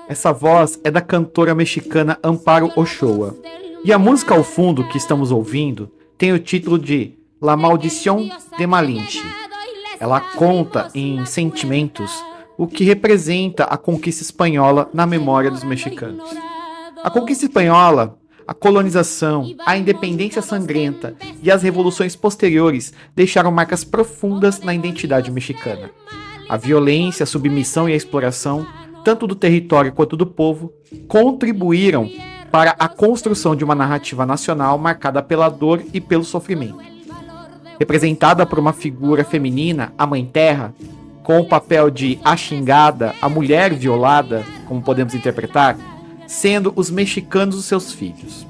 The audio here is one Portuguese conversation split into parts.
Essa voz é da cantora mexicana Amparo Ochoa. E a música ao fundo que estamos ouvindo tem o título de La Maldición de Malinche. Ela conta em sentimentos o que representa a conquista espanhola na memória dos mexicanos. A conquista espanhola, a colonização, a independência sangrenta e as revoluções posteriores deixaram marcas profundas na identidade mexicana. A violência, a submissão e a exploração, tanto do território quanto do povo, contribuíram para a construção de uma narrativa nacional marcada pela dor e pelo sofrimento. Representada por uma figura feminina, a Mãe Terra, com o papel de a xingada, a mulher violada, como podemos interpretar, sendo os mexicanos os seus filhos.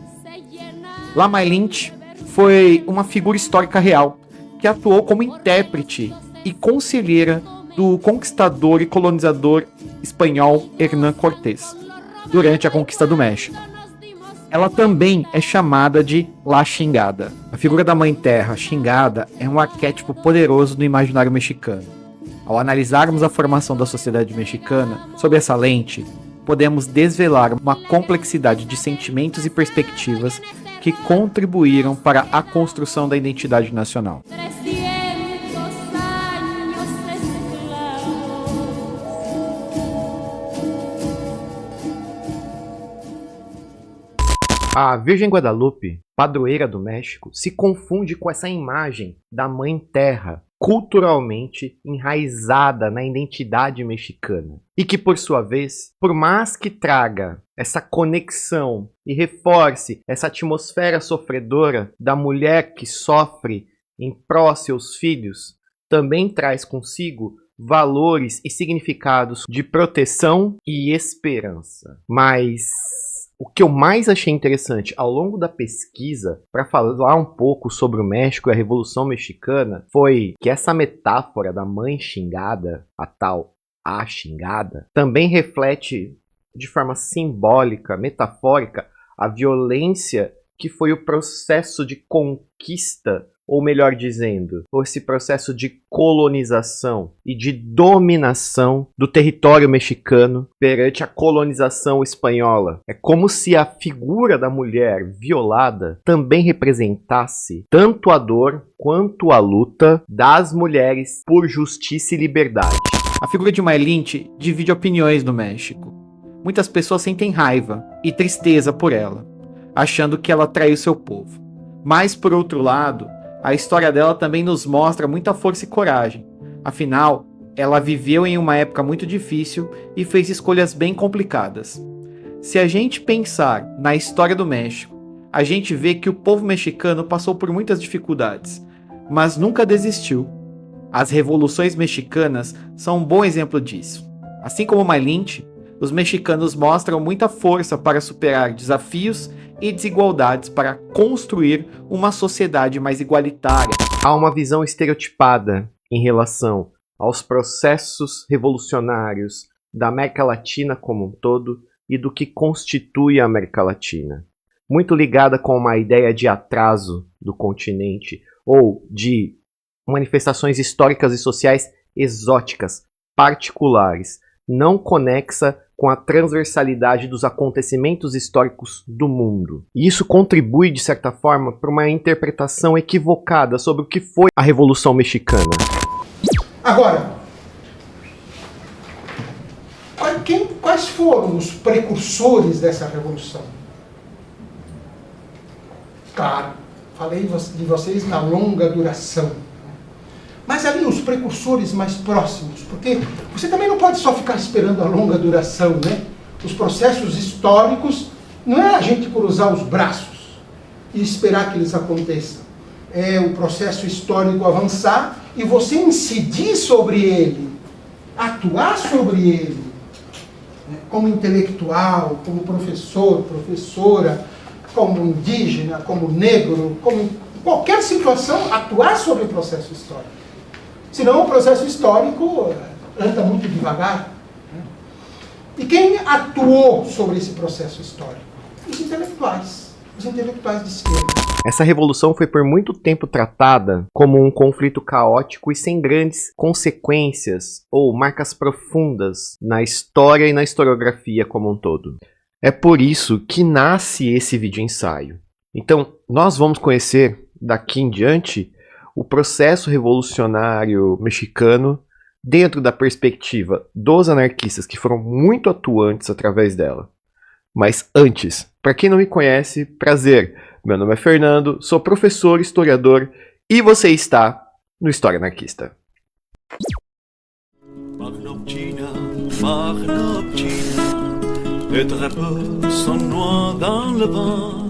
La Malinche foi uma figura histórica real, que atuou como intérprete e conselheira do conquistador e colonizador espanhol Hernán Cortés, durante a conquista do México. Ela também é chamada de La Xingada. A figura da Mãe Terra, xingada, é um arquétipo poderoso no imaginário mexicano. Ao analisarmos a formação da sociedade mexicana sob essa lente, podemos desvelar uma complexidade de sentimentos e perspectivas que contribuíram para a construção da identidade nacional. A Virgem Guadalupe, padroeira do México, se confunde com essa imagem da Mãe Terra, culturalmente enraizada na identidade mexicana. E que, por sua vez, por mais que traga essa conexão e reforce essa atmosfera sofredora da mulher que sofre em pró seus filhos, também traz consigo valores e significados de proteção e esperança. Mas o que eu mais achei interessante ao longo da pesquisa, para falar um pouco sobre o México e a Revolução Mexicana, foi que essa metáfora da mãe xingada, a tal a xingada, também reflete de forma simbólica, metafórica, a violência que foi o processo de conquista, ou melhor dizendo, esse processo de colonização e de dominação do território mexicano perante a colonização espanhola. É como se a figura da mulher violada também representasse tanto a dor quanto a luta das mulheres por justiça e liberdade. A figura de Malinche divide opiniões no México. Muitas pessoas sentem raiva e tristeza por ela, achando que ela traiu seu povo. Mas, por outro lado, a história dela também nos mostra muita força e coragem. Afinal, ela viveu em uma época muito difícil e fez escolhas bem complicadas. Se a gente pensar na história do México, a gente vê que o povo mexicano passou por muitas dificuldades, mas nunca desistiu. As revoluções mexicanas são um bom exemplo disso. Assim como Malinche, os mexicanos mostram muita força para superar desafios e desigualdades para construir uma sociedade mais igualitária. Há uma visão estereotipada em relação aos processos revolucionários da América Latina como um todo e do que constitui a América Latina. Muito ligada com uma ideia de atraso do continente ou de manifestações históricas e sociais exóticas, particulares, não conexa com a transversalidade dos acontecimentos históricos do mundo. E isso contribui, de certa forma, para uma interpretação equivocada sobre o que foi a Revolução Mexicana. Agora, quais foram os precursores dessa revolução? Claro, falei de vocês na longa duração. Mas ali os precursores mais próximos, porque você também não pode só ficar esperando a longa duração, né? Os processos históricos não é a gente cruzar os braços e esperar que eles aconteçam. É o processo histórico avançar e você incidir sobre ele, atuar sobre ele, né? Como intelectual, como professor, professora, como indígena, como negro, como em qualquer situação, atuar sobre o processo histórico. Senão o processo histórico anda muito devagar. E quem atuou sobre esse processo histórico? Os intelectuais de esquerda. Essa revolução foi por muito tempo tratada como um conflito caótico e sem grandes consequências ou marcas profundas na história e na historiografia como um todo. É por isso que nasce esse vídeo ensaio. Então, nós vamos conhecer daqui em diante o processo revolucionário mexicano dentro da perspectiva dos anarquistas que foram muito atuantes através dela. Mas antes, para quem não me conhece, prazer, meu nome é Fernando, sou professor, historiador e você está no História Anarquista. Les drapeaux sont noirs dans le vent,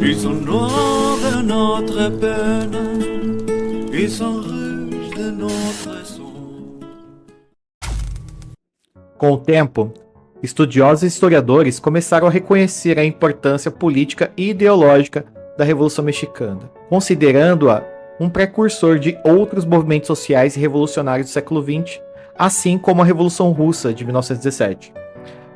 ils sont noirs de notre peine, ils sont rouges de notre sang. Com o tempo, estudiosos e historiadores começaram a reconhecer a importância política e ideológica da Revolução Mexicana, considerando-a um precursor de outros movimentos sociais e revolucionários do século XX, assim como a Revolução Russa de 1917.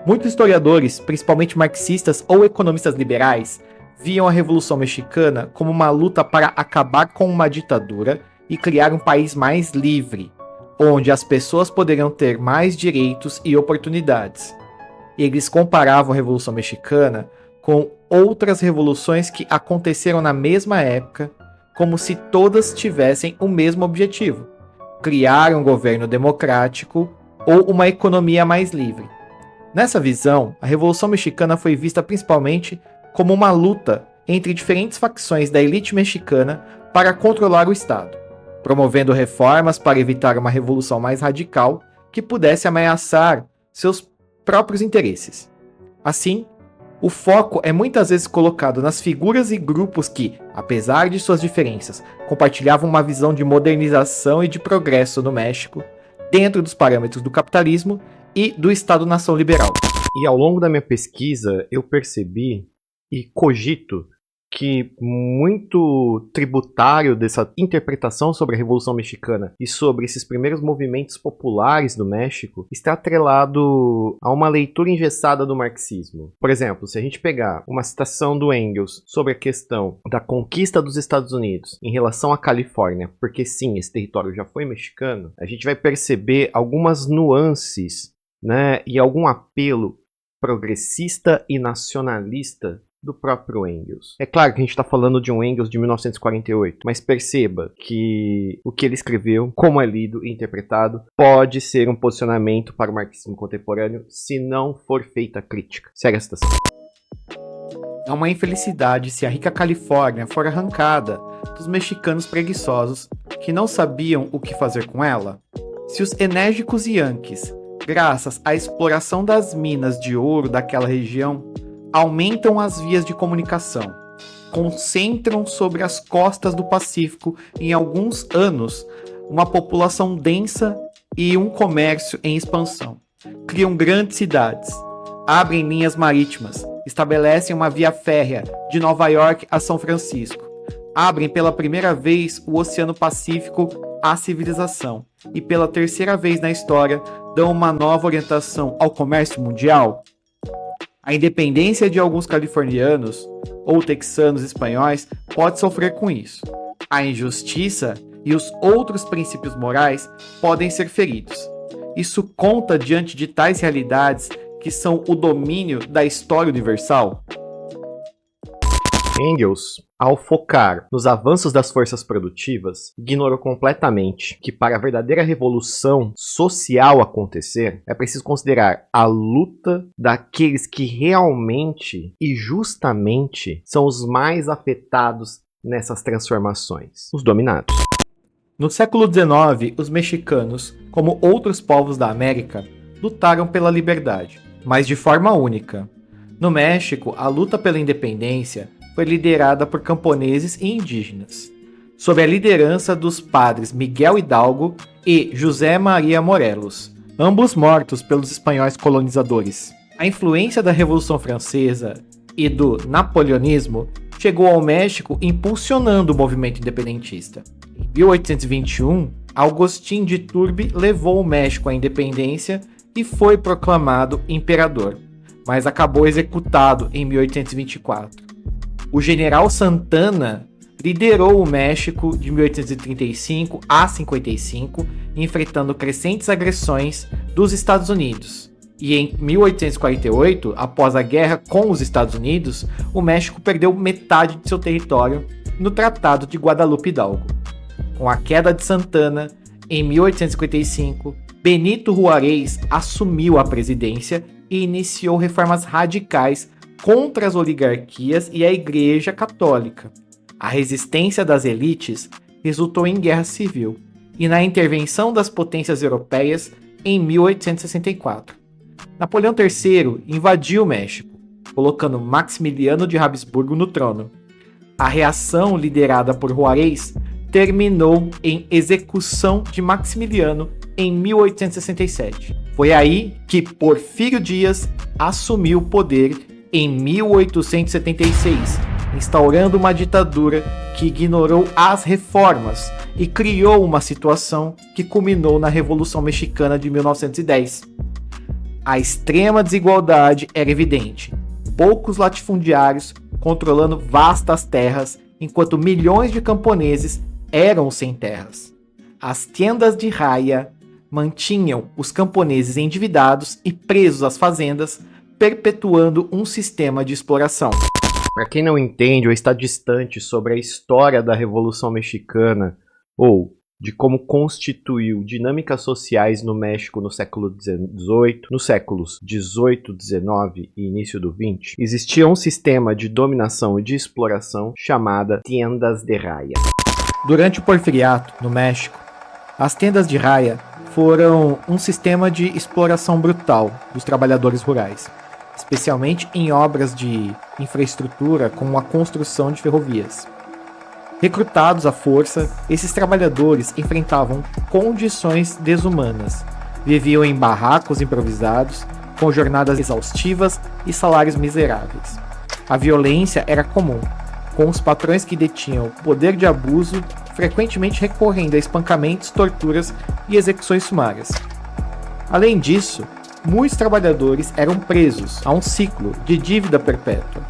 Muitos historiadores, principalmente marxistas ou economistas liberais, viam a Revolução Mexicana como uma luta para acabar com uma ditadura e criar um país mais livre, onde as pessoas poderiam ter mais direitos e oportunidades. Eles comparavam a Revolução Mexicana com outras revoluções que aconteceram na mesma época, como se todas tivessem o mesmo objetivo: criar um governo democrático ou uma economia mais livre. Nessa visão, a Revolução Mexicana foi vista principalmente como uma luta entre diferentes facções da elite mexicana para controlar o Estado, promovendo reformas para evitar uma revolução mais radical que pudesse ameaçar seus próprios interesses. Assim, o foco é muitas vezes colocado nas figuras e grupos que, apesar de suas diferenças, compartilhavam uma visão de modernização e de progresso no México, dentro dos parâmetros do capitalismo e do Estado-nação liberal. E ao longo da minha pesquisa, eu percebi e cogito que muito tributário dessa interpretação sobre a Revolução Mexicana e sobre esses primeiros movimentos populares do México está atrelado a uma leitura engessada do marxismo. Por exemplo, se a gente pegar uma citação do Engels sobre a questão da conquista dos Estados Unidos em relação à Califórnia, porque sim, esse território já foi mexicano, a gente vai perceber algumas nuances, né, e algum apelo progressista e nacionalista do próprio Engels. É claro que a gente está falando de um Engels de 1948, mas perceba que o que ele escreveu, como é lido e interpretado, pode ser um posicionamento para o marxismo contemporâneo se não for feita crítica. Segue a citação. É uma infelicidade se a rica Califórnia for arrancada dos mexicanos preguiçosos que não sabiam o que fazer com ela. Se os enérgicos Yankees, graças à exploração das minas de ouro daquela região, aumentam as vias de comunicação, concentram sobre as costas do Pacífico em alguns anos uma população densa e um comércio em expansão, criam grandes cidades, abrem linhas marítimas, estabelecem uma via férrea de Nova York a São Francisco, abrem pela primeira vez o Oceano Pacífico à civilização e pela terceira vez na história dão uma nova orientação ao comércio mundial. A independência de alguns californianos ou texanos espanhóis pode sofrer com isso. A injustiça e os outros princípios morais podem ser feridos. Isso conta diante de tais realidades que são o domínio da história universal? Engels, ao focar nos avanços das forças produtivas, ignorou completamente que para a verdadeira revolução social acontecer, é preciso considerar a luta daqueles que realmente e justamente são os mais afetados nessas transformações, os dominados. No século XIX, os mexicanos, como outros povos da América, lutaram pela liberdade, mas de forma única. No México, a luta pela independência foi liderada por camponeses e indígenas, sob a liderança dos padres Miguel Hidalgo e José Maria Morelos, ambos mortos pelos espanhóis colonizadores. A influência da Revolução Francesa e do napoleonismo chegou ao México impulsionando o movimento independentista. Em 1821, Agustín de Iturbide levou o México à independência e foi proclamado imperador, mas acabou executado em 1824. O general Santana liderou o México de 1835 a 55, enfrentando crescentes agressões dos Estados Unidos. E em 1848, após a guerra com os Estados Unidos, o México perdeu metade de seu território no Tratado de Guadalupe Hidalgo. Com a queda de Santana, em 1855, Benito Juárez assumiu a presidência e iniciou reformas radicais contra as oligarquias e a Igreja Católica. A resistência das elites resultou em guerra civil e na intervenção das potências europeias em 1864. Napoleão III invadiu o México, colocando Maximiliano de Habsburgo no trono. A reação liderada por Juárez terminou em execução de Maximiliano em 1867. Foi aí que Porfírio Dias assumiu o poder em 1876, instaurando uma ditadura que ignorou as reformas e criou uma situação que culminou na Revolução Mexicana de 1910. A extrema desigualdade era evidente. Poucos latifundiários controlando vastas terras, enquanto milhões de camponeses eram sem terras. As tiendas de raia mantinham os camponeses endividados e presos às fazendas, perpetuando um sistema de exploração. Para quem não entende ou está distante sobre a história da Revolução Mexicana ou de como constituiu dinâmicas sociais no México no século XVIII, nos séculos XVIII, XIX e início do XX, existia um sistema de dominação e de exploração chamada tiendas de raia. Durante o Porfiriato, no México, as tendas de raia foram um sistema de exploração brutal dos trabalhadores rurais, especialmente em obras de infraestrutura como a construção de ferrovias. Recrutados à força, esses trabalhadores enfrentavam condições desumanas, viviam em barracos improvisados, com jornadas exaustivas e salários miseráveis. A violência era comum, com os patrões que detinham poder de abuso frequentemente recorrendo a espancamentos, torturas e execuções sumárias. Além disso, muitos trabalhadores eram presos a um ciclo de dívida perpétua,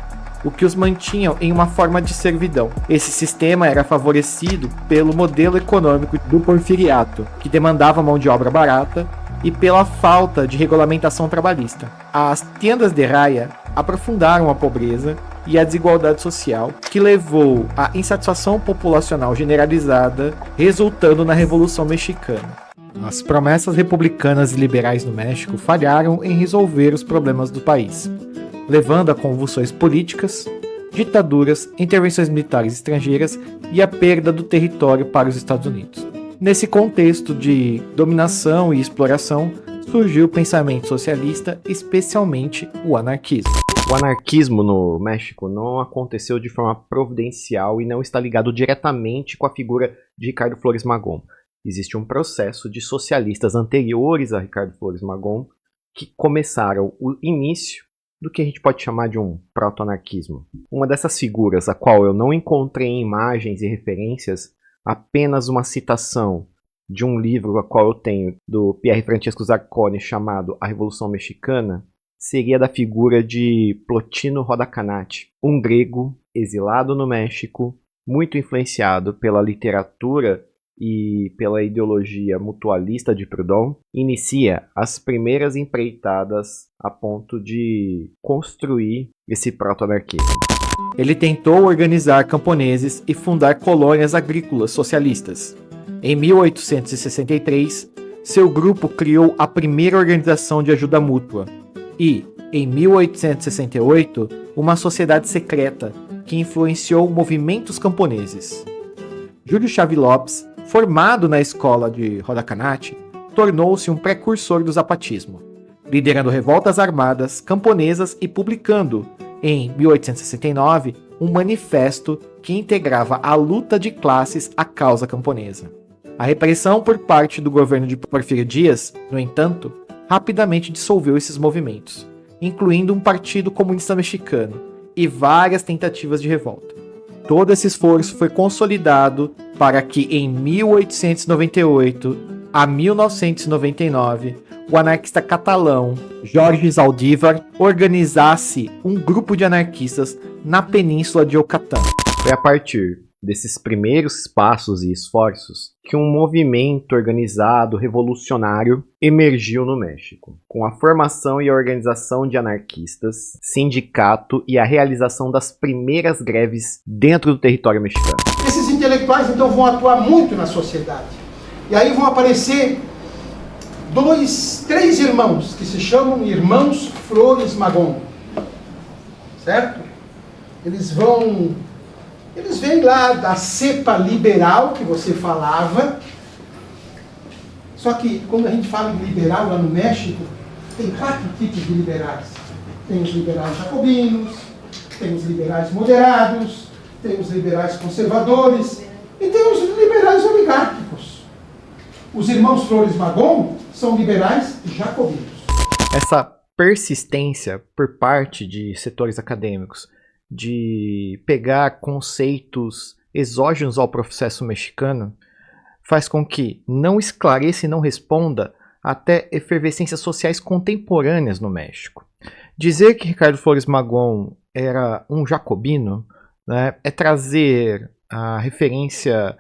o que os mantinha em uma forma de servidão. Esse sistema era favorecido pelo modelo econômico do porfiriato, que demandava mão de obra barata, e pela falta de regulamentação trabalhista. As tendas de raia aprofundaram a pobreza e a desigualdade social, que levou à insatisfação populacional generalizada, resultando na Revolução Mexicana. As promessas republicanas e liberais no México falharam em resolver os problemas do país, levando a convulsões políticas, ditaduras, intervenções militares estrangeiras e a perda do território para os Estados Unidos. Nesse contexto de dominação e exploração, surgiu o pensamento socialista, especialmente o anarquismo. O anarquismo no México não aconteceu de forma providencial e não está ligado diretamente com a figura de Ricardo Flores Magón. Existe um processo de socialistas anteriores a Ricardo Flores Magón que começaram o início do que a gente pode chamar de um proto-anarquismo. Uma dessas figuras, a qual eu não encontrei em imagens e referências, apenas uma citação de um livro a qual eu tenho, do Pierre Francesco Zacconi, chamado A Revolução Mexicana, seria da figura de Plotino Rodacanati, um grego exilado no México, muito influenciado pela literatura e pela ideologia mutualista de Proudhon, inicia as primeiras empreitadas a ponto de construir esse proto-anarquismo. Ele tentou organizar camponeses e fundar colônias agrícolas socialistas. Em 1863, seu grupo criou a primeira organização de ajuda mútua e, em 1868, uma sociedade secreta que influenciou movimentos camponeses. Júlio Chávez Lopes, formado na escola de Rodacanati, tornou-se um precursor do zapatismo, liderando revoltas armadas camponesas e publicando, em 1869, um manifesto que integrava a luta de classes à causa camponesa. A repressão por parte do governo de Porfírio Dias, no entanto, rapidamente dissolveu esses movimentos, incluindo um partido comunista mexicano e várias tentativas de revolta. Todo esse esforço foi consolidado para que, em 1898, a 1999, o anarquista catalão Jorge Zaldívar organizasse um grupo de anarquistas na Península de Yucatán. Foi a partir desses primeiros passos e esforços que um movimento organizado revolucionário emergiu no México, com a formação e a organização de anarquistas, sindicato e a realização das primeiras greves dentro do território mexicano. Esses intelectuais então vão atuar muito na sociedade. E aí vão aparecer três irmãos que se chamam Irmãos Flores Magón, certo? Eles vêm lá da cepa liberal que você falava. Só que quando a gente fala de liberal lá no México, tem 4 tipos de liberais. Tem os liberais jacobinos, tem os liberais moderados, tem os liberais conservadores e tem os liberais oligárquicos. Os irmãos Flores Magón são liberais jacobinos. Essa persistência por parte de setores acadêmicos de pegar conceitos exógenos ao processo mexicano faz com que não esclareça e não responda até efervescências sociais contemporâneas no México. Dizer que Ricardo Flores Magón era um jacobino, né, é trazer a referência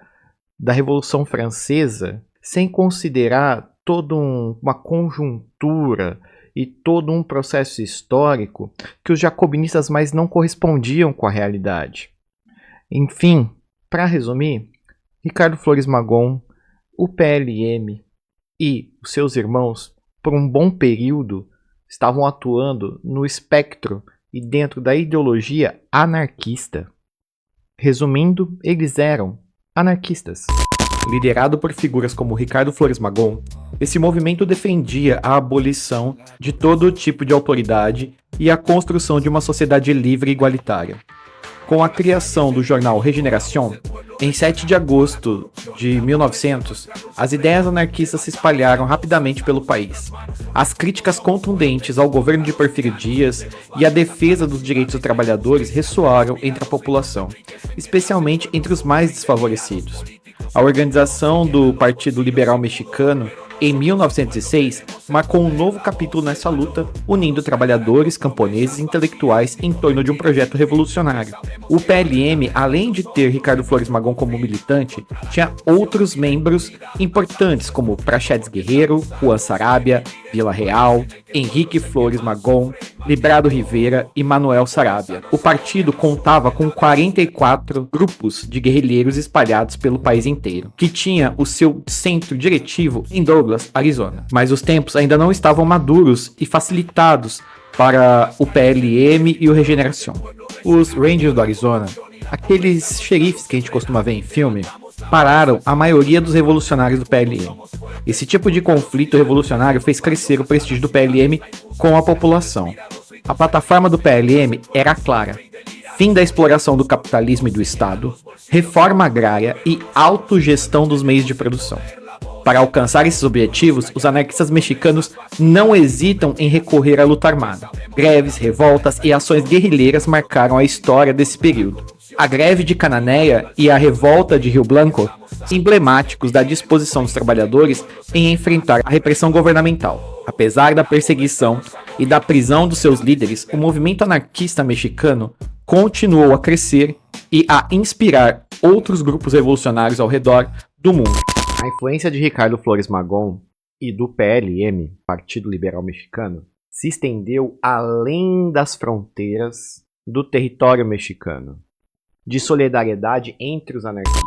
da Revolução Francesa sem considerar toda uma conjuntura e todo um processo histórico que os jacobinistas mais não correspondiam com a realidade. Enfim, para resumir, Ricardo Flores Magón, o PLM e os seus irmãos, por um bom período, estavam atuando no espectro e dentro da ideologia anarquista. Resumindo, eles eram anarquistas. Liderado por figuras como Ricardo Flores Magón, esse movimento defendia a abolição de todo tipo de autoridade e a construção de uma sociedade livre e igualitária. Com a criação do jornal Regeneración, em 7 de agosto de 1900, as ideias anarquistas se espalharam rapidamente pelo país. As críticas contundentes ao governo de Porfirio Díaz e a defesa dos direitos dos trabalhadores ressoaram entre a população, especialmente entre os mais desfavorecidos. A organização do Partido Liberal Mexicano, em 1906, marcou um novo capítulo nessa luta, unindo trabalhadores, camponeses e intelectuais em torno de um projeto revolucionário. O PLM, além de ter Ricardo Flores Magón como militante, tinha outros membros importantes como Praxedes Guerrero, Juan Sarabia, Vila Real, Henrique Flores Magón, Librado Rivera e Manuel Sarabia. O partido contava com 44 grupos de guerrilheiros espalhados pelo país inteiro, que tinha o seu centro diretivo em Douglas, Arizona. Mas os tempos ainda não estavam maduros e facilitados para o PLM e o Regeneración. Os Rangers do Arizona, aqueles xerifes que a gente costuma ver em filme, pararam a maioria dos revolucionários do PLM. Esse tipo de conflito revolucionário fez crescer o prestígio do PLM com a população. A plataforma do PLM era clara: fim da exploração do capitalismo e do Estado, reforma agrária e autogestão dos meios de produção. Para alcançar esses objetivos, os anarquistas mexicanos não hesitam em recorrer à luta armada. Greves, revoltas e ações guerrilheiras marcaram a história desse período. A greve de Cananéia e a revolta de Rio Blanco são emblemáticos da disposição dos trabalhadores em enfrentar a repressão governamental. Apesar da perseguição e da prisão dos seus líderes, o movimento anarquista mexicano continuou a crescer e a inspirar outros grupos revolucionários ao redor do mundo. A influência de Ricardo Flores Magón e do PLM, Partido Liberal Mexicano, se estendeu além das fronteiras do território mexicano, de solidariedade entre os anarquistas.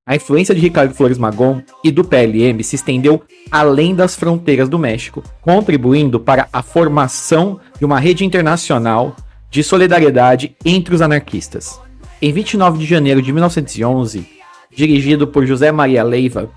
A influência de Ricardo Flores Magón e do PLM se estendeu além das fronteiras do México, contribuindo para a formação de uma rede internacional de solidariedade entre os anarquistas. Em 29 de janeiro de 1911, dirigido por José Maria Leiva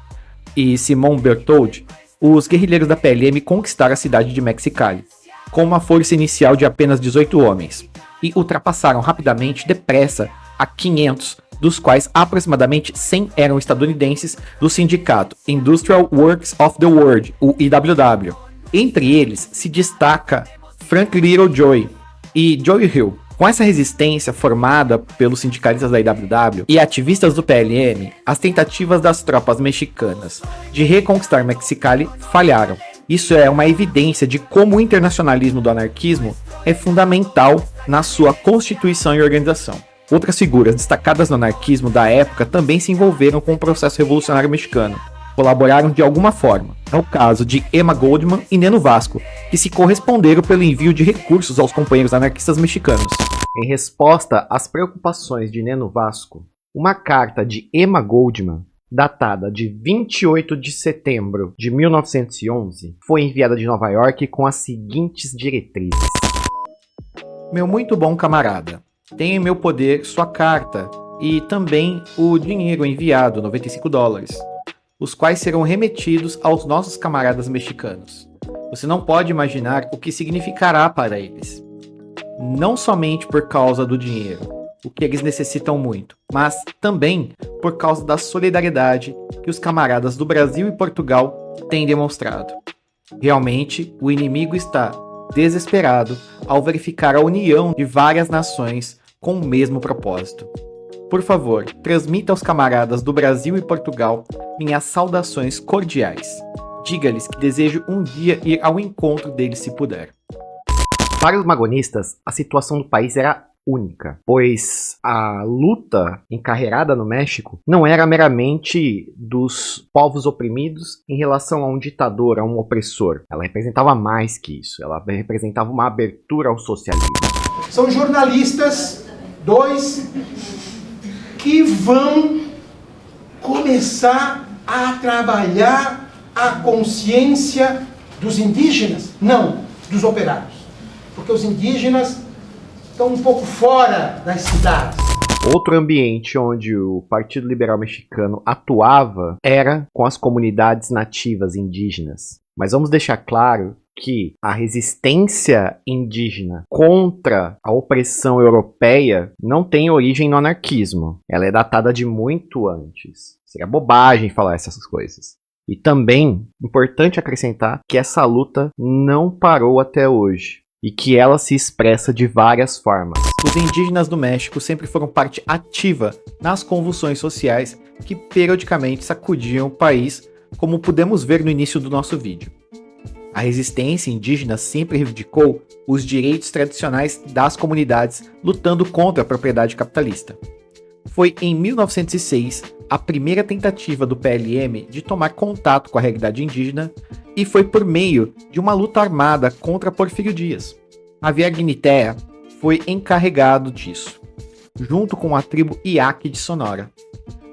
e Simón Berthold, os guerrilheiros da PLM conquistaram a cidade de Mexicali, com uma força inicial de apenas 18 homens, e ultrapassaram rapidamente, depressa, a 500, dos quais aproximadamente 100 eram estadunidenses do sindicato Industrial Workers of the World, o IWW. Entre eles se destaca Frank Littlejoy e Joey Hill, Com essa resistência formada pelos sindicalistas da IWW e ativistas do PLM, as tentativas das tropas mexicanas de reconquistar Mexicali falharam. Isso é uma evidência de como o internacionalismo do anarquismo é fundamental na sua constituição e organização. Outras figuras destacadas no anarquismo da época também se envolveram com o processo revolucionário mexicano. Colaboraram de alguma forma. É o caso de Emma Goldman e Neno Vasco, que se corresponderam pelo envio de recursos aos companheiros anarquistas mexicanos. Em resposta às preocupações de Neno Vasco, uma carta de Emma Goldman, datada de 28 de setembro de 1911, foi enviada de Nova York com as seguintes diretrizes. Meu muito bom camarada, tenho em meu poder sua carta e também o dinheiro enviado, $95, os quais serão remetidos aos nossos camaradas mexicanos. Você não pode imaginar o que significará para eles. Não somente por causa do dinheiro, o que eles necessitam muito, mas também por causa da solidariedade que os camaradas do Brasil e Portugal têm demonstrado. Realmente, o inimigo está desesperado ao verificar a união de várias nações com o mesmo propósito. Por favor, transmita aos camaradas do Brasil e Portugal minhas saudações cordiais. Diga-lhes que desejo um dia ir ao encontro deles se puder. Para os magonistas, a situação do país era única, pois a luta encarreirada no México não era meramente dos povos oprimidos em relação a um ditador, a um opressor. Ela representava mais que isso, ela representava uma abertura ao socialismo. São jornalistas, dois, que vão começar a trabalhar a consciência dos indígenas, não dos operários. Porque os indígenas estão um pouco fora das cidades. Outro ambiente onde o Partido Liberal Mexicano atuava era com as comunidades nativas indígenas. Mas vamos deixar claro que a resistência indígena contra a opressão europeia não tem origem no anarquismo. Ela é datada de muito antes. Seria bobagem falar essas coisas. E também, importante acrescentar que essa luta não parou até hoje. E que ela se expressa de várias formas. Os indígenas do México sempre foram parte ativa nas convulsões sociais que periodicamente sacudiam o país, como pudemos ver no início do nosso vídeo. A resistência indígena sempre reivindicou os direitos tradicionais das comunidades, lutando contra a propriedade capitalista. Foi em 1906 a primeira tentativa do PLM de tomar contato com a realidade indígena e foi por meio de uma luta armada contra Porfírio Dias. Javier Gnitea foi encarregado disso, junto com a tribo Iaque de Sonora.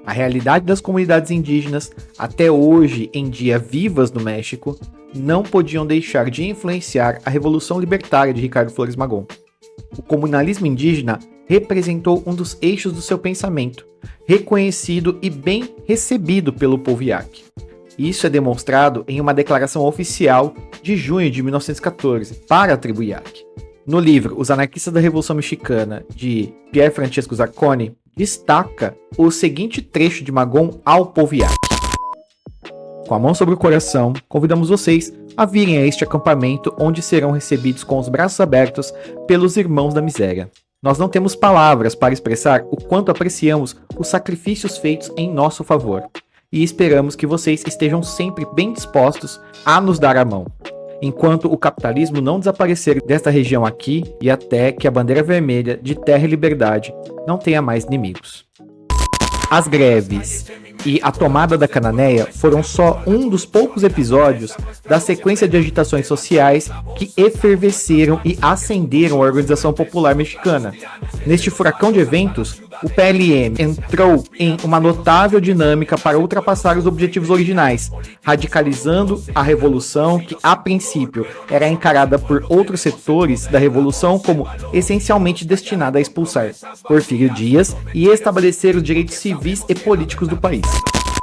A realidade das comunidades indígenas, até hoje em dia vivas no México, não podiam deixar de influenciar a Revolução Libertária de Ricardo Flores Magón. O comunalismo indígena representou um dos eixos do seu pensamento, reconhecido e bem recebido pelo povo Iaque. Isso é demonstrado em uma declaração oficial de junho de 1914 para a tribo Iaque. No livro Os Anarquistas da Revolução Mexicana, de Pierre Francesco Zacconi, destaca o seguinte trecho de Magón ao povo Iaque. Com a mão sobre o coração, convidamos vocês a virem a este acampamento onde serão recebidos com os braços abertos pelos irmãos da miséria. Nós não temos palavras para expressar o quanto apreciamos os sacrifícios feitos em nosso favor. E esperamos que vocês estejam sempre bem dispostos a nos dar a mão, enquanto o capitalismo não desaparecer desta região aqui e até que a bandeira vermelha de terra e liberdade não tenha mais inimigos. As greves e a tomada da Cananéia foram só um dos poucos episódios da sequência de agitações sociais que efervesceram e acenderam a organização popular mexicana. Neste furacão de eventos, o PLM entrou em uma notável dinâmica para ultrapassar os objetivos originais, radicalizando a revolução que, a princípio, era encarada por outros setores da revolução como essencialmente destinada a expulsar Porfírio Dias e estabelecer os direitos civis e políticos do país.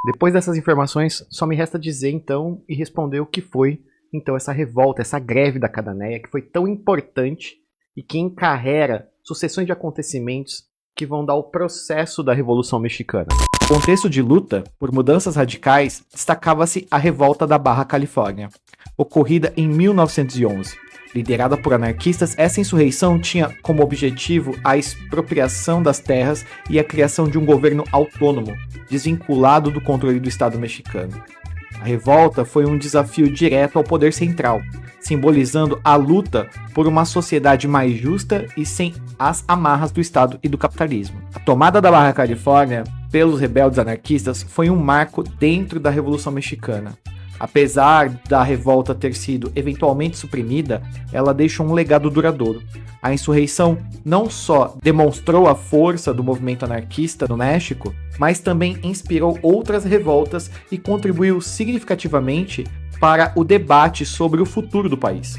Depois dessas informações, só me resta dizer então e responder o que foi então essa revolta, essa greve da Cananéia, que foi tão importante e que encarrega sucessões de acontecimentos que vão dar o processo da Revolução Mexicana. No contexto de luta por mudanças radicais, destacava-se a Revolta da Barra Califórnia, ocorrida em 1911. Liderada por anarquistas, essa insurreição tinha como objetivo a expropriação das terras e a criação de um governo autônomo, desvinculado do controle do Estado mexicano. A revolta foi um desafio direto ao poder central, simbolizando a luta por uma sociedade mais justa e sem as amarras do Estado e do capitalismo. A tomada da Baja Califórnia pelos rebeldes anarquistas foi um marco dentro da Revolução Mexicana. Apesar da revolta ter sido eventualmente suprimida, ela deixou um legado duradouro. A insurreição não só demonstrou a força do movimento anarquista no México, mas também inspirou outras revoltas e contribuiu significativamente para o debate sobre o futuro do país.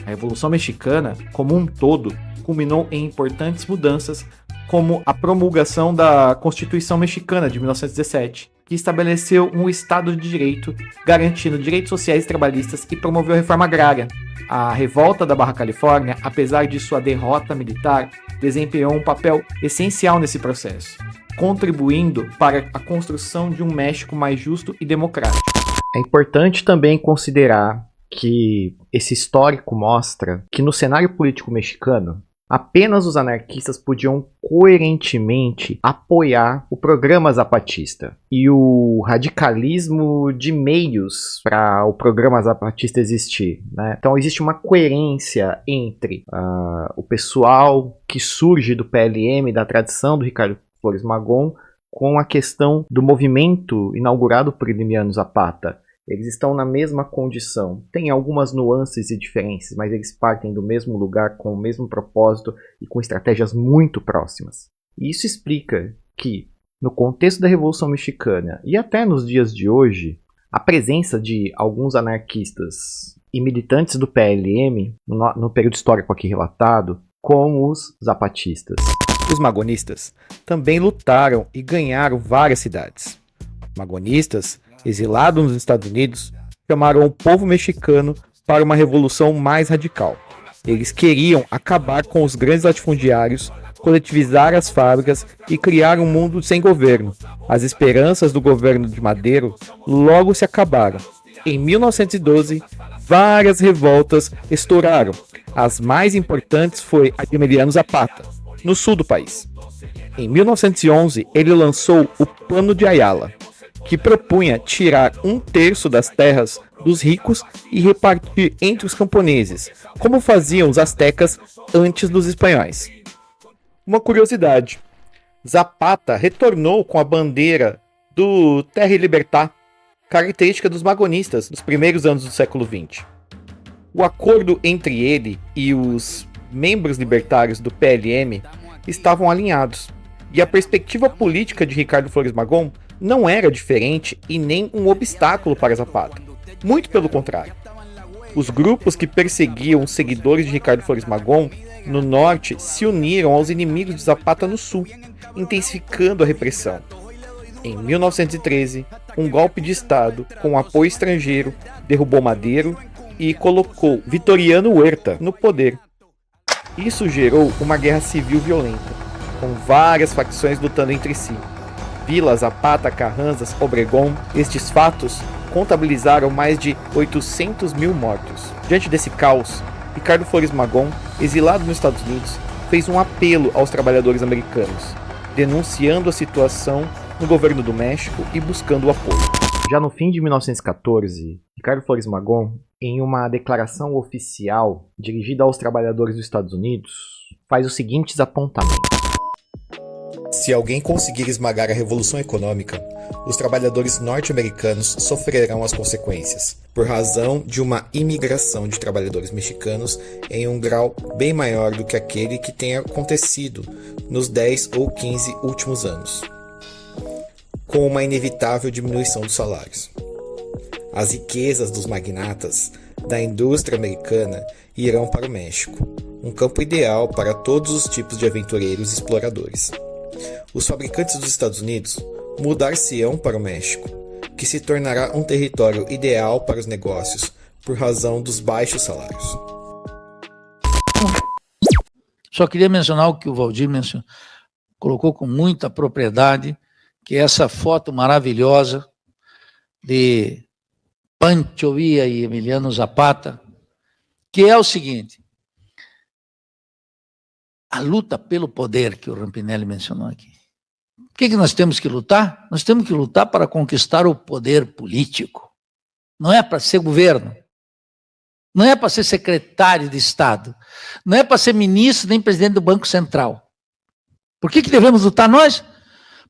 A Revolução Mexicana, como um todo, culminou em importantes mudanças, como a promulgação da Constituição Mexicana de 1917, que estabeleceu um Estado de Direito, garantindo direitos sociais e trabalhistas e promoveu a reforma agrária. A revolta da Baja Califórnia, apesar de sua derrota militar, desempenhou um papel essencial nesse processo, contribuindo para a construção de um México mais justo e democrático. É importante também considerar que esse histórico mostra que no cenário político mexicano, apenas os anarquistas podiam coerentemente apoiar o programa zapatista. E o radicalismo de meios para o programa zapatista existir, né? Então existe uma coerência entre o pessoal que surge do PLM, da tradição do Ricardo Flores Magón, com a questão do movimento inaugurado por Emiliano Zapata. Eles estão na mesma condição. Tem algumas nuances e diferenças, mas eles partem do mesmo lugar, com o mesmo propósito e com estratégias muito próximas. E isso explica que, no contexto da Revolução Mexicana e até nos dias de hoje, a presença de alguns anarquistas e militantes do PLM, no período histórico aqui relatado, como os zapatistas. Os magonistas também lutaram e ganharam várias cidades. Magonistas, exilados nos Estados Unidos, chamaram o povo mexicano para uma revolução mais radical. Eles queriam acabar com os grandes latifundiários, coletivizar as fábricas e criar um mundo sem governo. As esperanças do governo de Madero logo se acabaram. Em 1912, várias revoltas estouraram. As mais importantes foi a de Emiliano Zapata, no sul do país. Em 1911, ele lançou o Plano de Ayala, que propunha tirar 1/3 das terras dos ricos e repartir entre os camponeses, como faziam os astecas antes dos espanhóis. Uma curiosidade: Zapata retornou com a bandeira do Terra e Libertad, característica dos magonistas dos primeiros anos do século XX. O acordo entre ele e os membros libertários do PLM estavam alinhados, e a perspectiva política de Ricardo Flores Magón não era diferente e nem um obstáculo para Zapata. Muito pelo contrário. Os grupos que perseguiam os seguidores de Ricardo Flores Magón no norte se uniram aos inimigos de Zapata no sul, intensificando a repressão. Em 1913, um golpe de Estado com apoio estrangeiro derrubou Madero e colocou Victoriano Huerta no poder. Isso gerou uma guerra civil violenta, com várias facções lutando entre si. Vila, Zapata, Carranzas, Obregón, estes fatos contabilizaram mais de 800 mil mortos. Diante desse caos, Ricardo Flores Magón, exilado nos Estados Unidos, fez um apelo aos trabalhadores americanos, denunciando a situação no governo do México e buscando o apoio. Já no fim de 1914, Ricardo Flores Magón, em uma declaração oficial dirigida aos trabalhadores dos Estados Unidos, faz os seguintes apontamentos. Se alguém conseguir esmagar a Revolução Econômica, os trabalhadores norte-americanos sofrerão as consequências, por razão de uma imigração de trabalhadores mexicanos em um grau bem maior do que aquele que tenha acontecido nos 10 ou 15 últimos anos, com uma inevitável diminuição dos salários. As riquezas dos magnatas da indústria americana irão para o México, um campo ideal para todos os tipos de aventureiros e exploradores. Os fabricantes dos Estados Unidos mudar-se-ão para o México, que se tornará um território ideal para os negócios por razão dos baixos salários. Só queria mencionar o que o Valdir colocou com muita propriedade, que é essa foto maravilhosa de Pancho Villa e Emiliano Zapata, que é o seguinte: a luta pelo poder que o Rampinelli mencionou aqui. O que nós temos que lutar? Nós temos que lutar para conquistar o poder político. Não é para ser governo. Não é para ser secretário de Estado. Não é para ser ministro nem presidente do Banco Central. Por que devemos lutar nós?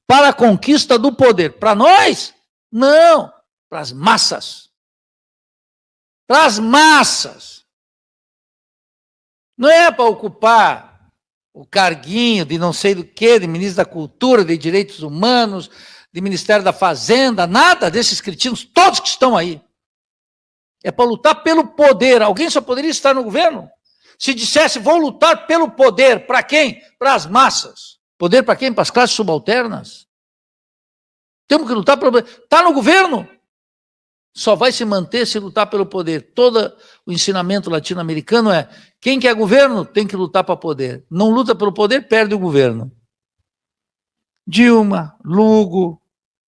Para a conquista do poder. Para nós? Não. Para as massas. Para as massas. Não é para ocupar o carguinho de não sei do que, de ministro da Cultura, de Direitos Humanos, de Ministério da Fazenda, nada desses cretinos, todos que estão aí. É para lutar pelo poder. Alguém só poderia estar no governo se dissesse: vou lutar pelo poder. Para quem? Para as massas. Poder para quem? Para as classes subalternas. Temos que lutar pelo poder. Está no governo? Só vai se manter se lutar pelo poder. Todo o ensinamento latino-americano é: quem quer governo tem que lutar para poder. Não luta pelo poder, perde o governo. Dilma, Lugo,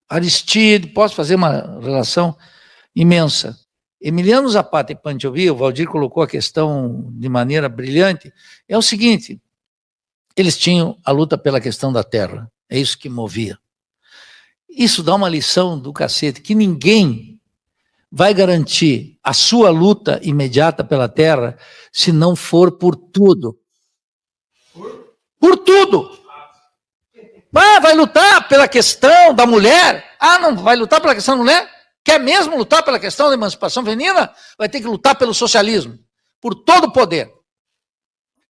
Aristide, posso fazer uma relação imensa. Emiliano Zapata e Pancho Villa, o Valdir colocou a questão de maneira brilhante, é o seguinte: eles tinham a luta pela questão da terra, é isso que movia. Isso dá uma lição do cacete, que ninguém vai garantir a sua luta imediata pela terra se não for por tudo. Por tudo! Vai lutar pela questão da mulher? Não vai lutar pela questão da mulher? Quer mesmo lutar pela questão da emancipação feminina? Vai ter que lutar pelo socialismo, por todo o poder.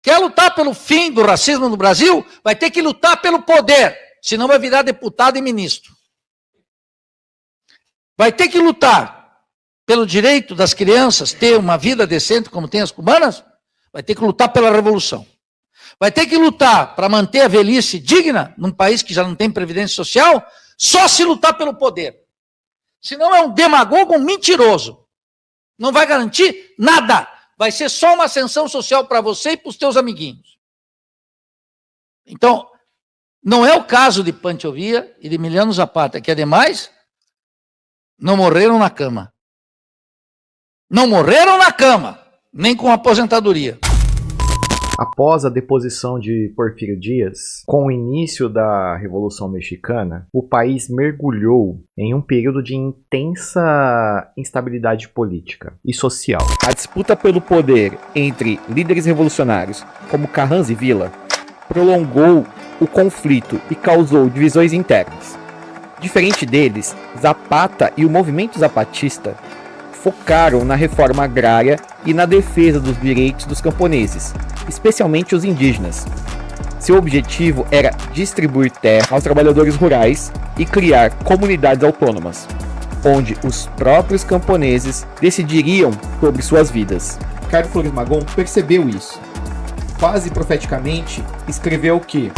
Quer lutar pelo fim do racismo no Brasil? Vai ter que lutar pelo poder, senão vai virar deputado e ministro. Vai ter que lutar pelo direito das crianças ter uma vida decente como tem as cubanas? Vai ter que lutar pela revolução. Vai ter que lutar para manter a velhice digna num país que já não tem previdência social? Só se lutar pelo poder. Senão é um demagogo, um mentiroso. Não vai garantir nada. Vai ser só uma ascensão social para você e para os teus amiguinhos. Então, não é o caso de Pancho Villa e de Emiliano Zapata, que, ademais, não morreram na cama. Não morreram na cama, nem com aposentadoria. Após a deposição de Porfírio Dias, com o início da Revolução Mexicana, o país mergulhou em um período de intensa instabilidade política e social. A disputa pelo poder entre líderes revolucionários como Carranza e Villa prolongou o conflito e causou divisões internas. Diferente deles, Zapata e o movimento zapatista focaram na reforma agrária e na defesa dos direitos dos camponeses, especialmente os indígenas. Seu objetivo era distribuir terra aos trabalhadores rurais e criar comunidades autônomas, onde os próprios camponeses decidiriam sobre suas vidas. Ricardo Flores Magón percebeu isso. Quase profeticamente, escreveu que: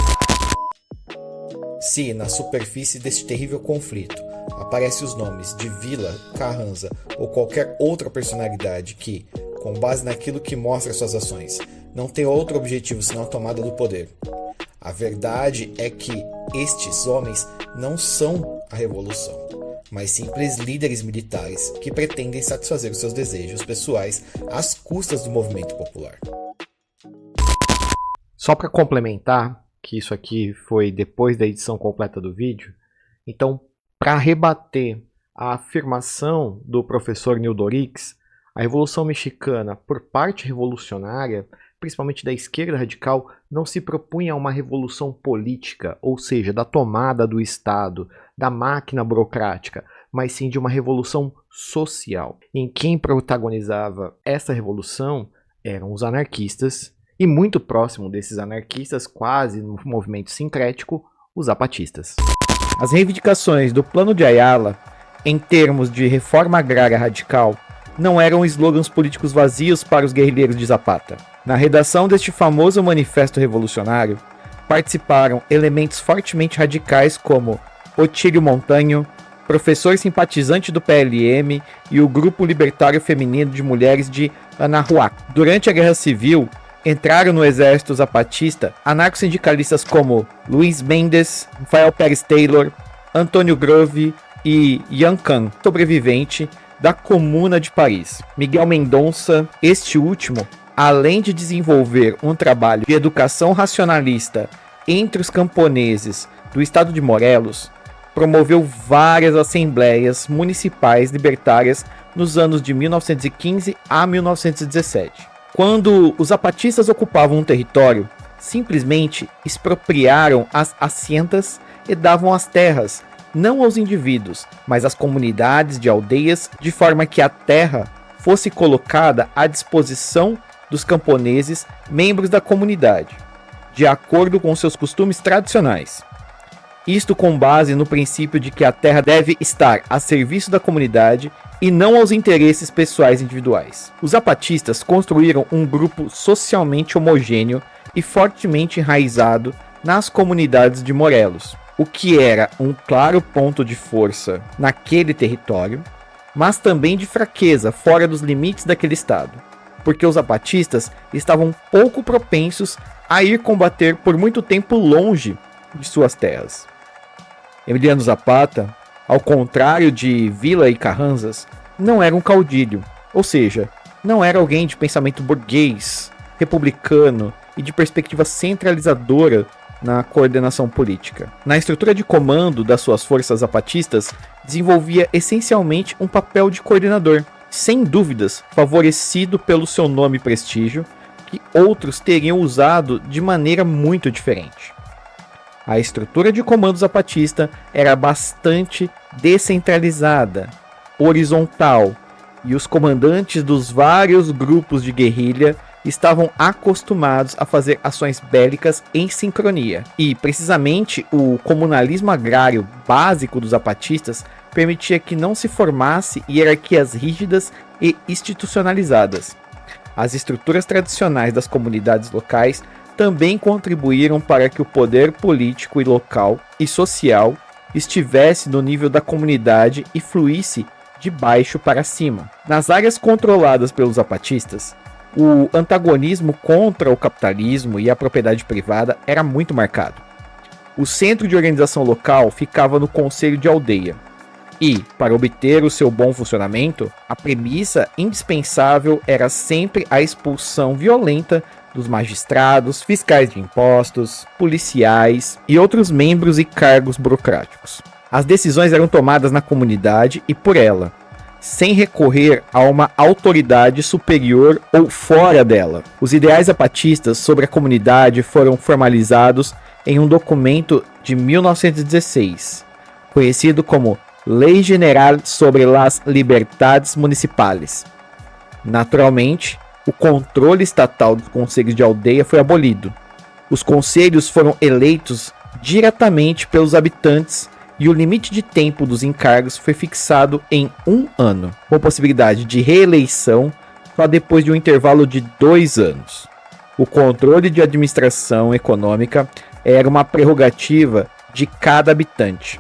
se na superfície deste terrível conflito aparecem os nomes de Villa, Carranza ou qualquer outra personalidade que, com base naquilo que mostra suas ações, não tem outro objetivo senão a tomada do poder, a verdade é que estes homens não são a revolução, mas simples líderes militares que pretendem satisfazer os seus desejos pessoais às custas do movimento popular. Só para complementar, que isso aqui foi depois da edição completa do vídeo, então, para rebater a afirmação do professor Nildo Orix, a Revolução Mexicana, por parte revolucionária, principalmente da esquerda radical, não se propunha a uma revolução política, ou seja, da tomada do Estado, da máquina burocrática, mas sim de uma revolução social. Em quem protagonizava essa revolução eram os anarquistas, e muito próximo desses anarquistas, quase no movimento sincrético, os zapatistas. As reivindicações do Plano de Ayala, em termos de reforma agrária radical, não eram slogans políticos vazios para os guerrilheiros de Zapata. Na redação deste famoso manifesto revolucionário, participaram elementos fortemente radicais como Otílio Montanho, professor simpatizante do PLM e o Grupo Libertário Feminino de Mulheres de Anahuac. Durante a Guerra Civil, entraram no exército zapatista anarco-sindicalistas como Luiz Mendes, Rafael Pérez Taylor, Antônio Grove e Yan Can, sobrevivente da Comuna de Paris. Miguel Mendonça, este último, além de desenvolver um trabalho de educação racionalista entre os camponeses do estado de Morelos, promoveu várias assembleias municipais libertárias nos anos de 1915 a 1917. Quando os zapatistas ocupavam um território, simplesmente expropriaram as haciendas e davam as terras, não aos indivíduos, mas às comunidades de aldeias, de forma que a terra fosse colocada à disposição dos camponeses, membros da comunidade, de acordo com seus costumes tradicionais. Isto com base no princípio de que a terra deve estar a serviço da comunidade e não aos interesses pessoais individuais. Os zapatistas construíram um grupo socialmente homogêneo e fortemente enraizado nas comunidades de Morelos, o que era um claro ponto de força naquele território, mas também de fraqueza fora dos limites daquele estado, porque os zapatistas estavam pouco propensos a ir combater por muito tempo longe de suas terras. Emiliano Zapata, ao contrário de Villa e Carranzas, não era um caudilho, ou seja, não era alguém de pensamento burguês, republicano e de perspectiva centralizadora na coordenação política. Na estrutura de comando das suas forças zapatistas, desenvolvia essencialmente um papel de coordenador, sem dúvidas favorecido pelo seu nome e prestígio, que outros teriam usado de maneira muito diferente. A estrutura de comando zapatista era bastante descentralizada, horizontal, e os comandantes dos vários grupos de guerrilha estavam acostumados a fazer ações bélicas em sincronia. E, precisamente, o comunalismo agrário básico dos zapatistas permitia que não se formasse hierarquias rígidas e institucionalizadas. As estruturas tradicionais das comunidades locais também contribuíram para que o poder político e local e social estivesse no nível da comunidade e fluísse de baixo para cima. Nas áreas controladas pelos zapatistas, o antagonismo contra o capitalismo e a propriedade privada era muito marcado. O centro de organização local ficava no conselho de aldeia. E, para obter o seu bom funcionamento, a premissa indispensável era sempre a expulsão violenta dos magistrados, fiscais de impostos, policiais e outros membros e cargos burocráticos. As decisões eram tomadas na comunidade e por ela, sem recorrer a uma autoridade superior ou fora dela. Os ideais zapatistas sobre a comunidade foram formalizados em um documento de 1916, conhecido como Lei General sobre las Libertades Municipales. Naturalmente, o controle estatal dos conselhos de aldeia foi abolido. Os conselhos foram eleitos diretamente pelos habitantes e o limite de tempo dos encargos foi fixado em 1 ano, com possibilidade de reeleição só depois de um intervalo de 2 anos. O controle de administração econômica era uma prerrogativa de cada habitante.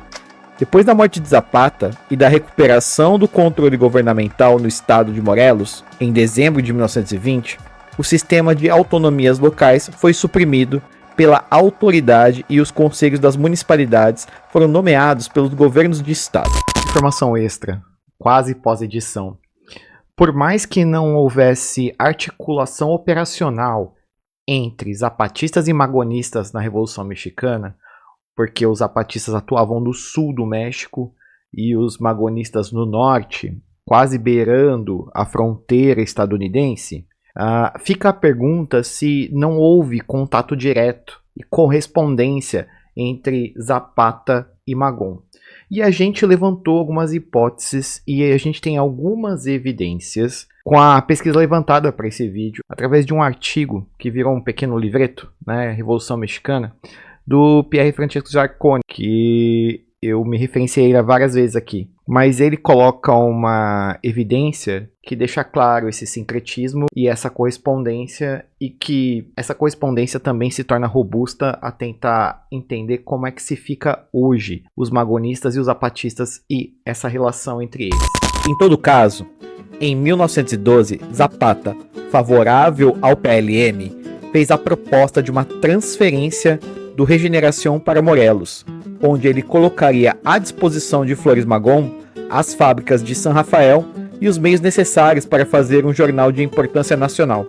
Depois da morte de Zapata e da recuperação do controle governamental no estado de Morelos, em dezembro de 1920, o sistema de autonomias locais foi suprimido pela autoridade e os conselhos das municipalidades foram nomeados pelos governos de estado. Informação extra, quase pós-edição. Por mais que não houvesse articulação operacional entre zapatistas e magonistas na Revolução Mexicana, porque os zapatistas atuavam no sul do México e os magonistas no norte, quase beirando a fronteira estadunidense, fica a pergunta se não houve contato direto e correspondência entre Zapata e Magón. E a gente levantou algumas hipóteses e a gente tem algumas evidências com a pesquisa levantada para esse vídeo, através de um artigo que virou um pequeno livreto, né, Revolução Mexicana, do Pierre Francesco Giacconi, que eu me referenciei várias vezes aqui. Mas ele coloca uma evidência que deixa claro esse sincretismo e essa correspondência, e que essa correspondência também se torna robusta a tentar entender como é que se fica hoje os magonistas e os zapatistas e essa relação entre eles. Em todo caso, em 1912, Zapata, favorável ao PLM, fez a proposta de uma transferência do Regeneración para Morelos, onde ele colocaria à disposição de Flores Magón as fábricas de San Rafael e os meios necessários para fazer um jornal de importância nacional.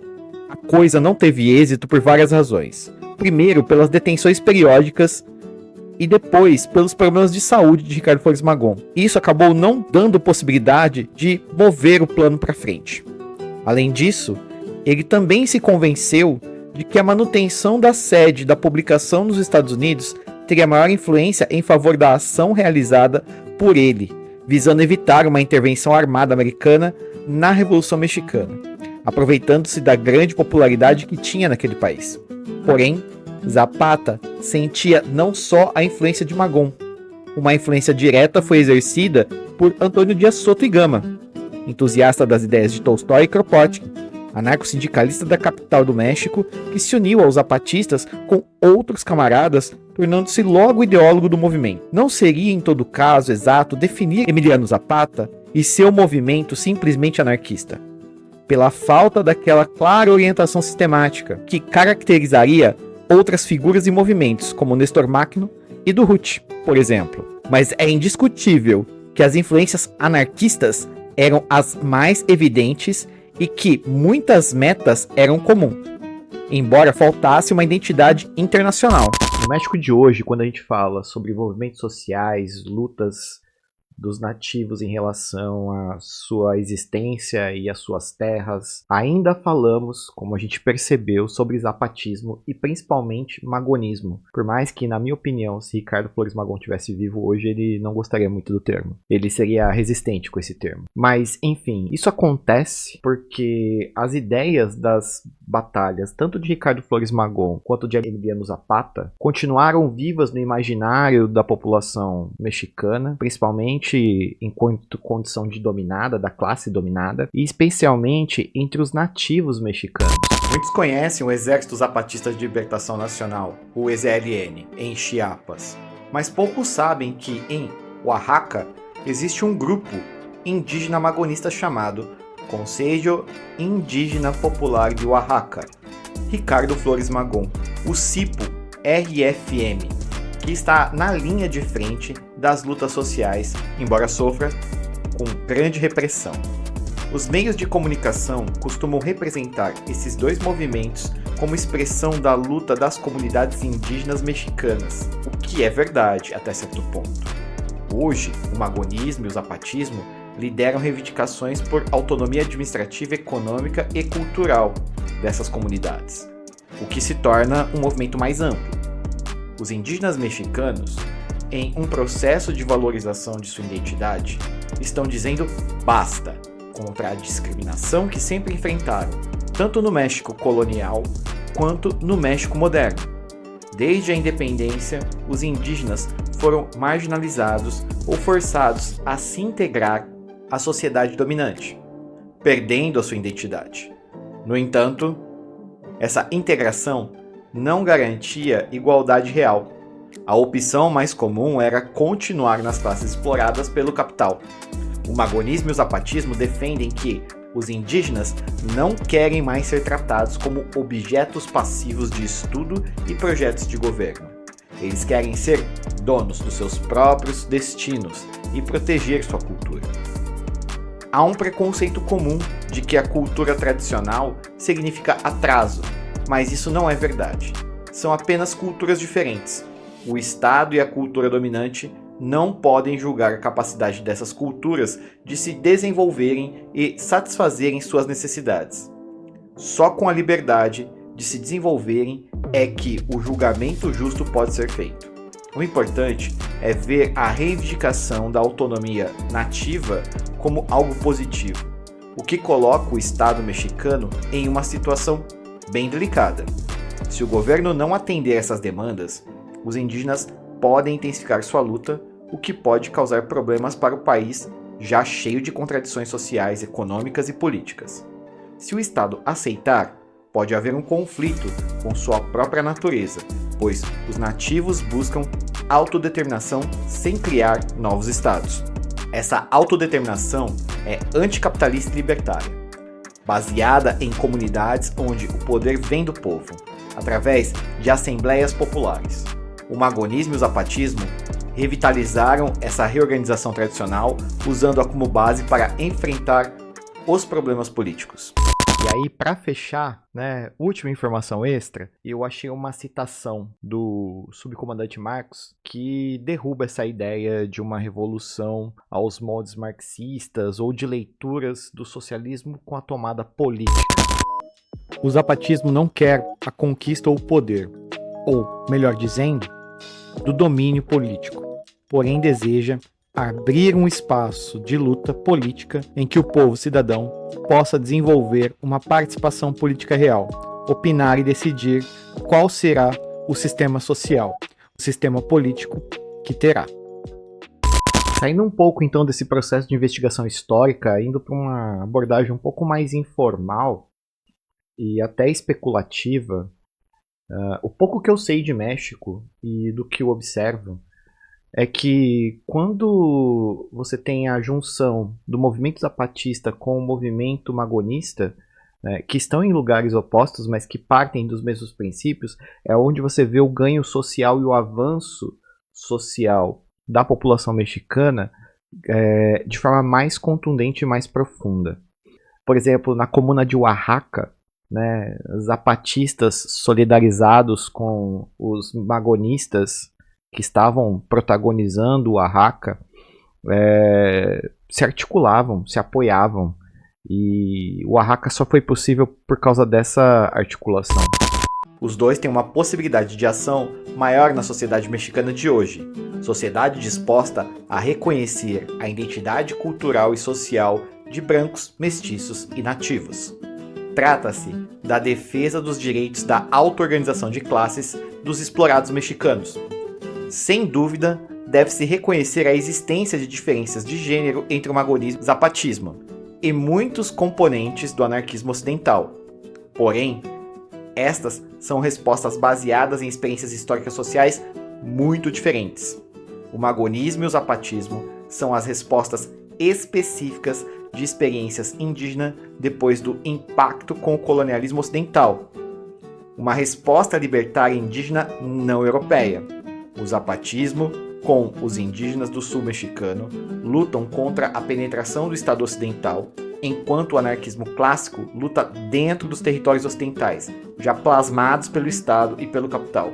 A coisa não teve êxito por várias razões. Primeiro, pelas detenções periódicas e depois pelos problemas de saúde de Ricardo Flores Magón. Isso acabou não dando possibilidade de mover o plano para frente. Além disso, ele também se convenceu de que a manutenção da sede da publicação nos Estados Unidos teria maior influência em favor da ação realizada por ele, visando evitar uma intervenção armada americana na Revolução Mexicana, aproveitando-se da grande popularidade que tinha naquele país. Porém, Zapata sentia não só a influência de Magón. Uma influência direta foi exercida por Antônio Dias Soto y Gama, entusiasta das ideias de Tolstói e Kropotkin, anarco-sindicalista da capital do México, que se uniu aos zapatistas com outros camaradas, tornando-se logo ideólogo do movimento. Não seria, em todo caso, exato definir Emiliano Zapata e seu movimento simplesmente anarquista, pela falta daquela clara orientação sistemática que caracterizaria outras figuras e movimentos, como Néstor Magno e Durruti, por exemplo. Mas é indiscutível que as influências anarquistas eram as mais evidentes e que muitas metas eram comuns, embora faltasse uma identidade internacional. No México de hoje, quando a gente fala sobre movimentos sociais, lutas dos nativos em relação à sua existência e às suas terras, ainda falamos, como a gente percebeu, sobre zapatismo e principalmente magonismo. Por mais que, na minha opinião, se Ricardo Flores Magón tivesse vivo hoje, ele não gostaria muito do termo. Ele seria resistente com esse termo. Mas, enfim, isso acontece porque as ideias das batalhas, tanto de Ricardo Flores Magón quanto de Emiliano Zapata, continuaram vivas no imaginário da população mexicana, principalmente enquanto condição de dominada, da classe dominada, e especialmente entre os nativos mexicanos. Muitos conhecem o Exército Zapatista de Libertação Nacional, o EZLN, em Chiapas, mas poucos sabem que em Oaxaca existe um grupo indígena magonista chamado Conselho Indígena Popular de Oaxaca, Ricardo Flores Magón, o CIPO-RFM, que está na linha de frente das lutas sociais, embora sofra com grande repressão. Os meios de comunicação costumam representar esses dois movimentos como expressão da luta das comunidades indígenas mexicanas, o que é verdade até certo ponto. Hoje, o magonismo e o zapatismo lideram reivindicações por autonomia administrativa, econômica e cultural dessas comunidades, o que se torna um movimento mais amplo. Os indígenas mexicanos, em um processo de valorização de sua identidade, estão dizendo basta contra a discriminação que sempre enfrentaram, tanto no México colonial quanto no México moderno. Desde a independência, os indígenas foram marginalizados ou forçados a se integrar à sociedade dominante, perdendo a sua identidade. No entanto, essa integração não garantia igualdade real. A opção mais comum era continuar nas classes exploradas pelo capital. O magonismo e o zapatismo defendem que os indígenas não querem mais ser tratados como objetos passivos de estudo e projetos de governo. Eles querem ser donos dos seus próprios destinos e proteger sua cultura. Há um preconceito comum de que a cultura tradicional significa atraso, mas isso não é verdade. São apenas culturas diferentes. O Estado e a cultura dominante não podem julgar a capacidade dessas culturas de se desenvolverem e satisfazerem suas necessidades. Só com a liberdade de se desenvolverem é que o julgamento justo pode ser feito. O importante é ver a reivindicação da autonomia nativa como algo positivo, o que coloca o Estado mexicano em uma situação bem delicada. Se o governo não atender essas demandas, os indígenas podem intensificar sua luta, o que pode causar problemas para o país já cheio de contradições sociais, econômicas e políticas. Se o Estado aceitar, pode haver um conflito com sua própria natureza, pois os nativos buscam autodeterminação sem criar novos estados. Essa autodeterminação é anticapitalista e libertária, baseada em comunidades onde o poder vem do povo, através de assembleias populares. O magonismo e o zapatismo revitalizaram essa reorganização tradicional, usando-a como base para enfrentar os problemas políticos. E aí, para fechar, né, última informação extra, eu achei uma citação do subcomandante Marcos que derruba essa ideia de uma revolução aos moldes marxistas ou de leituras do socialismo com a tomada política. O zapatismo não quer a conquista ou o poder, ou, melhor dizendo, do domínio político, porém deseja abrir um espaço de luta política em que o povo cidadão possa desenvolver uma participação política real, opinar e decidir qual será o sistema social, o sistema político que terá. Saindo um pouco então desse processo de investigação histórica, indo para uma abordagem um pouco mais informal e até especulativa, o pouco que eu sei de México e do que eu observo é que quando você tem a junção do movimento zapatista com o movimento magonista, que estão em lugares opostos, mas que partem dos mesmos princípios, é onde você vê o ganho social e o avanço social da população mexicana de forma mais contundente e mais profunda. Por exemplo, na comuna de Oaxaca, né, zapatistas solidarizados com os magonistas que estavam protagonizando o Oaxaca, se articulavam, se apoiavam, e o Oaxaca só foi possível por causa dessa articulação. Os dois têm uma possibilidade de ação maior na sociedade mexicana de hoje, sociedade disposta a reconhecer a identidade cultural e social de brancos, mestiços e nativos. Trata-se da defesa dos direitos da auto-organização de classes dos explorados mexicanos. Sem dúvida, deve-se reconhecer a existência de diferenças de gênero entre o magonismo e o zapatismo e muitos componentes do anarquismo ocidental. Porém, estas são respostas baseadas em experiências históricas sociais muito diferentes. O magonismo e o zapatismo são as respostas específicas de experiências indígenas depois do impacto com o colonialismo ocidental. Uma resposta libertária indígena não europeia. O zapatismo, com os indígenas do sul mexicano, lutam contra a penetração do Estado ocidental, enquanto o anarquismo clássico luta dentro dos territórios ocidentais, já plasmados pelo Estado e pelo capital.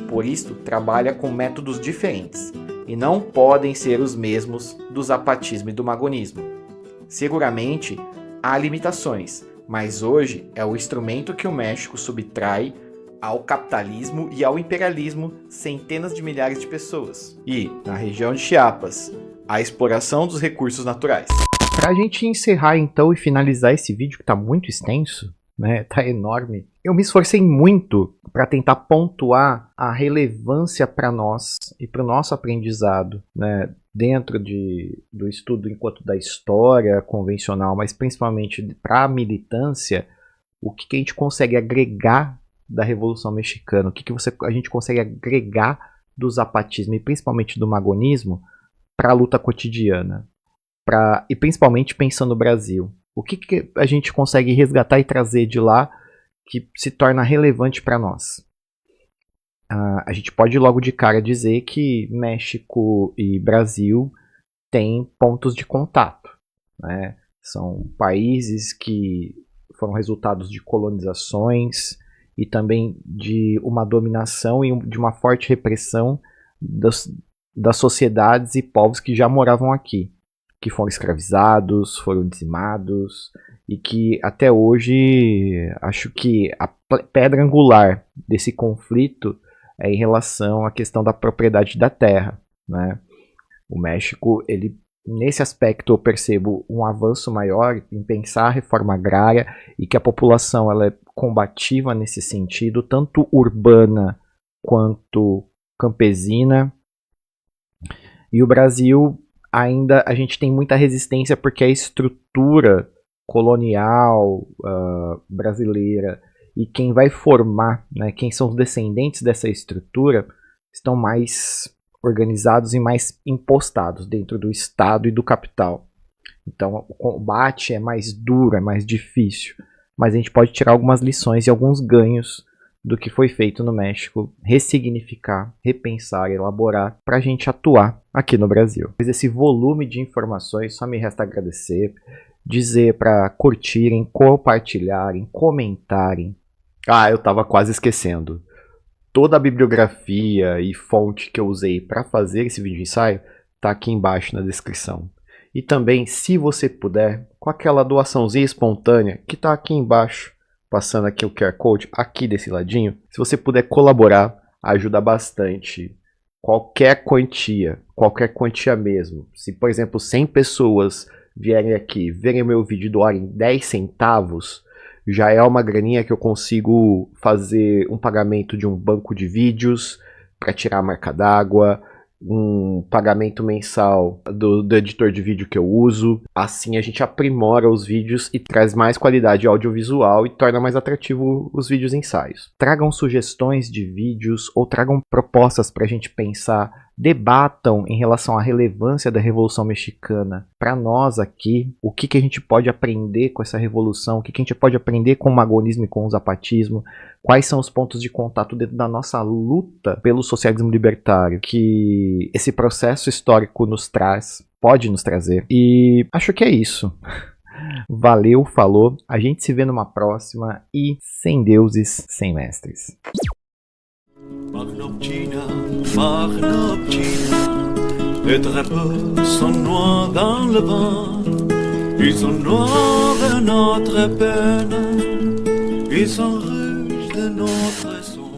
Por isso, trabalha com métodos diferentes, e não podem ser os mesmos do zapatismo e do magonismo. Seguramente, há limitações, mas hoje é o instrumento que o México subtrai ao capitalismo e ao imperialismo centenas de milhares de pessoas. E, na região de Chiapas, a exploração dos recursos naturais. Para a gente encerrar então e finalizar esse vídeo que está muito extenso, né, tá enorme, eu me esforcei muito para tentar pontuar a relevância para nós e para o nosso aprendizado, né, dentro do estudo enquanto da história convencional, mas principalmente para a militância, o que a gente consegue agregar da Revolução Mexicana, o que a gente consegue agregar do zapatismo e principalmente do magonismo para a luta cotidiana, e principalmente pensando no Brasil. O que a gente consegue resgatar e trazer de lá que se torna relevante para nós? A gente pode logo de cara dizer que México e Brasil têm pontos de contato, né? São países que foram resultados de colonizações e também de uma dominação e de uma forte repressão das sociedades e povos que já moravam aqui, que foram escravizados, foram dizimados, e que até hoje acho que a pedra angular desse conflito é em relação à questão da propriedade da terra, né? O México, nesse aspecto eu percebo um avanço maior em pensar a reforma agrária e que a população ela é combativa nesse sentido, tanto urbana quanto campesina. E o Brasil ainda a gente tem muita resistência porque a estrutura colonial brasileira e quem vai formar, né, quem são os descendentes dessa estrutura estão mais organizados e mais impostados dentro do Estado e do capital. Então o combate é mais duro, é mais difícil, mas a gente pode tirar algumas lições e alguns ganhos do que foi feito no México, ressignificar, repensar, elaborar, para a gente atuar aqui no Brasil. Mas esse volume de informações, só me resta agradecer, dizer para curtirem, compartilharem, comentarem. Ah, eu estava quase esquecendo. Toda a bibliografia e fonte que eu usei para fazer esse vídeo ensaio está aqui embaixo na descrição. E também, se você puder, com aquela doaçãozinha espontânea que está aqui embaixo, passando aqui o QR Code, aqui desse ladinho, se você puder colaborar, ajuda bastante. Qualquer quantia mesmo. Se, por exemplo, 100 pessoas vierem aqui, verem o meu vídeo e doarem 10 centavos, já é uma graninha que eu consigo fazer um pagamento de um banco de vídeos para tirar a marca d'água, um pagamento mensal do editor de vídeo que eu uso. Assim a gente aprimora os vídeos e traz mais qualidade audiovisual e torna mais atrativo os vídeos ensaios. Tragam sugestões de vídeos ou tragam propostas para a gente pensar, debatam em relação à relevância da Revolução Mexicana para nós aqui, o que a gente pode aprender com essa revolução, o que a gente pode aprender com o magonismo e com o zapatismo, quais são os pontos de contato dentro da nossa luta pelo socialismo libertário que esse processo histórico nos traz, pode nos trazer. E acho que é isso. Valeu, falou, a gente se vê numa próxima e sem deuses, sem mestres. Marnopchina, les drapeaux sont noirs dans le vent, ils sont noirs de notre peine, ils sont rouges de notre sang.